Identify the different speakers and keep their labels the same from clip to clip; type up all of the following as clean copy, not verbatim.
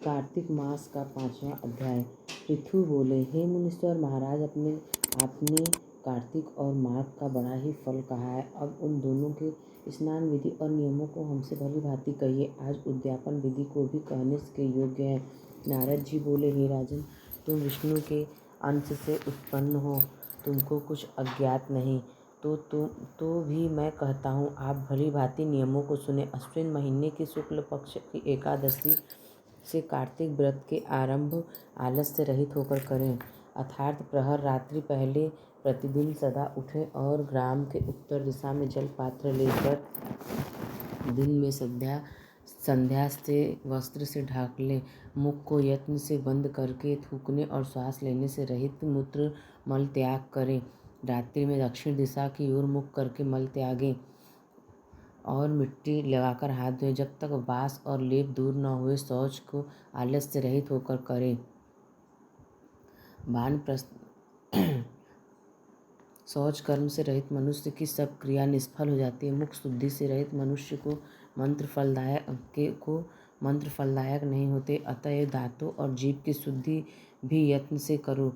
Speaker 1: कार्तिक मास का 5वां अध्याय। पृथु बोले, हे मुनीश्वर महाराज, आपने कार्तिक और माघ का बड़ा ही फल कहा है। अब उन दोनों के स्नान विधि और नियमों को हमसे भली भांति कहिए। आज उद्यापन विधि को भी कहने के योग्य है। नारद जी बोले, हे राजन, तुम विष्णु के अंश से उत्पन्न हो, तुमको कुछ अज्ञात नहीं। तो भी मैं कहता हूँ, आप भली भांति नियमों को सुने। अश्विन महीने की शुक्ल पक्ष की एकादशी से कार्तिक व्रत के आरंभ आलस्य रहित होकर करें, अर्थात प्रहर रात्रि पहले प्रतिदिन सदा उठें और ग्राम के उत्तर दिशा में जल पात्र लेकर दिन में संध्या से वस्त्र से ढाक लें। मुख को यत्न से बंद करके थूकने और श्वास लेने से रहित मूत्र मल त्याग करें। रात्रि में दक्षिण दिशा की ओर मुख करके मल त्यागें और मिट्टी लगाकर हाथ धोएं। जब तक वास और लेप दूर न हुए शौच को आलस्य रहित होकर करें। शौच कर्म से रहित मनुष्य की सब क्रिया निष्फल हो जाती है। मुख शुद्धि से रहित मनुष्य को मंत्र फलदायक नहीं होते। अतएव दांतों और जीभ की शुद्धि भी यत्न से करो।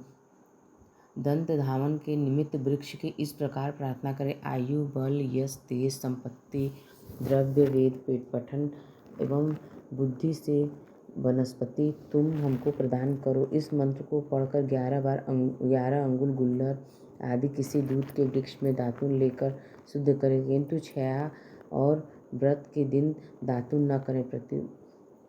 Speaker 1: दंत धावन के निमित्त वृक्ष की इस प्रकार प्रार्थना करें, आयु बल यश तेज संपत्ति द्रव्य वेद पेट पठन एवं बुद्धि से वनस्पति तुम हमको प्रदान करो। इस मंत्र को पढ़कर 11 अंगुल गुल्लर आदि किसी दूध के वृक्ष में दातुन लेकर शुद्ध करें, किंतु छया और व्रत के दिन दातुन न करें।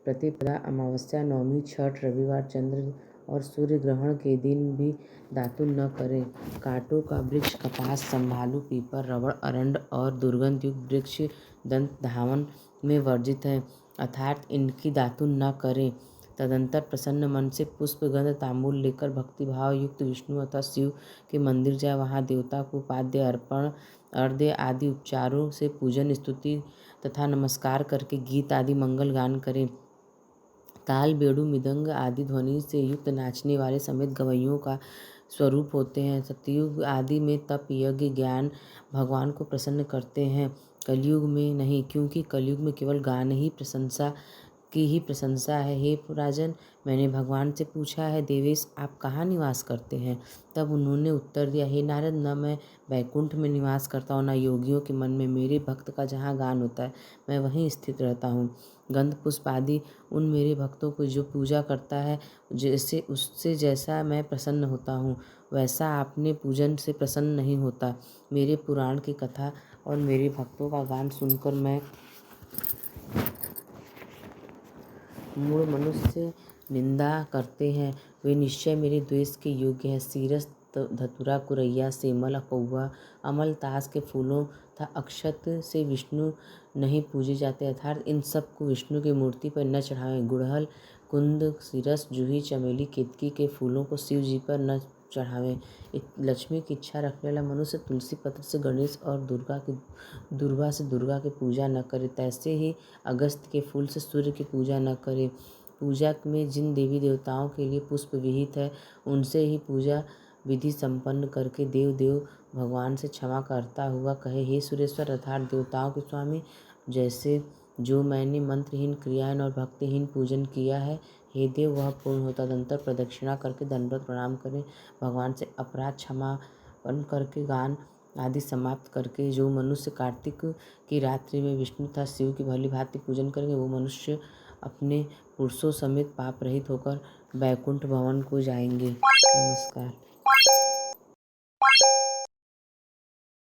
Speaker 1: प्रतिपदा, अमावस्या, नवमी, छठ, रविवार, चंद्र और सूर्य ग्रहण के दिन भी दातुन न करें। कांटों का वृक्ष कपास, संभालू, पीपल, रबड़, अरंड और दुर्गंध युक्त वृक्ष दंत धावन में वर्जित हैं, अर्थात इनकी दातुन न करें। तदंतर प्रसन्न मन से पुष्प गंध तांबूल लेकर भक्तिभाव युक्त विष्णु अथवा शिव के मंदिर जाए। वहाँ देवता को पाद्य अर्पण अर्घ्य आदि उपचारों से पूजन स्तुति तथा नमस्कार करके गीत आदि मंगल गान करें। ताल, बेड़ू, मृदंग आदि ध्वनि से युक्त नाचने वाले समेत गवैयों का स्वरूप होते हैं। सतयुग आदि में तप यज्ञ ज्ञान भगवान को प्रसन्न करते हैं, कलयुग में नहीं, क्योंकि कलयुग में केवल गान ही प्रशंसा की ही प्रशंसा है। हे राजन, मैंने भगवान से पूछा है, देवेश आप कहाँ निवास करते हैं? तब उन्होंने उत्तर दिया, हे नारद, न मैं वैकुंठ में निवास करता हूँ, न योगियों के मन में। मेरे भक्त का जहाँ गान होता है मैं वहीं स्थित रहता हूँ। गंध पुष्प आदि उन मेरे भक्तों को जो पूजा करता है, उससे जैसा मैं प्रसन्न होता हूँ, वैसा आपने पूजन से प्रसन्न नहीं होता। मेरे पुराण की कथा और मेरे भक्तों का गान सुनकर मैं मूढ़ मनुष्य निंदा करते हैं, वे निश्चय मेरे द्वेष के योग्य हैं। सीरस, धतूरा, कुरैया, सेमल, पौआ, अमल, ताश के फूलों तथा अक्षत से विष्णु नहीं पूजे जाते, अर्थात इन सब को विष्णु की मूर्ति पर न चढ़ावें। गुड़हल, कुंद, सिरस, जूही, चमेली, केतकी के फूलों को शिव जी पर न चढ़ावें। लक्ष्मी की इच्छा रखने वाला मनुष्य तुलसी पत्र से गणेश और दुर्वा से दुर्गा की पूजा न करे। तैसे ही अगस्त के फूल से सूर्य की पूजा न करे। पूजा में जिन देवी देवताओं के लिए पुष्प विहित है, उनसे ही पूजा विधि संपन्न करके देव भगवान से क्षमा करता हुआ कहे, हे सुरेश्वर अर्थात देवताओं के स्वामी, जैसे जो मैंने मंत्रहीन क्रियाहीन और भक्तिहीन पूजन किया है, हे देव वह पूर्ण हो। तदंतर प्रदक्षिणा करके दंडवत प्रणाम करें। भगवान से अपराध क्षमापन करके गान आदि समाप्त करके जो मनुष्य कार्तिक की रात्रि में विष्णु तथा शिव की भली भांति पूजन करेंगे, वो मनुष्य अपने पुरुषों समेत पाप रहित होकर वैकुंठ भवन को जाएंगे। नमस्कार।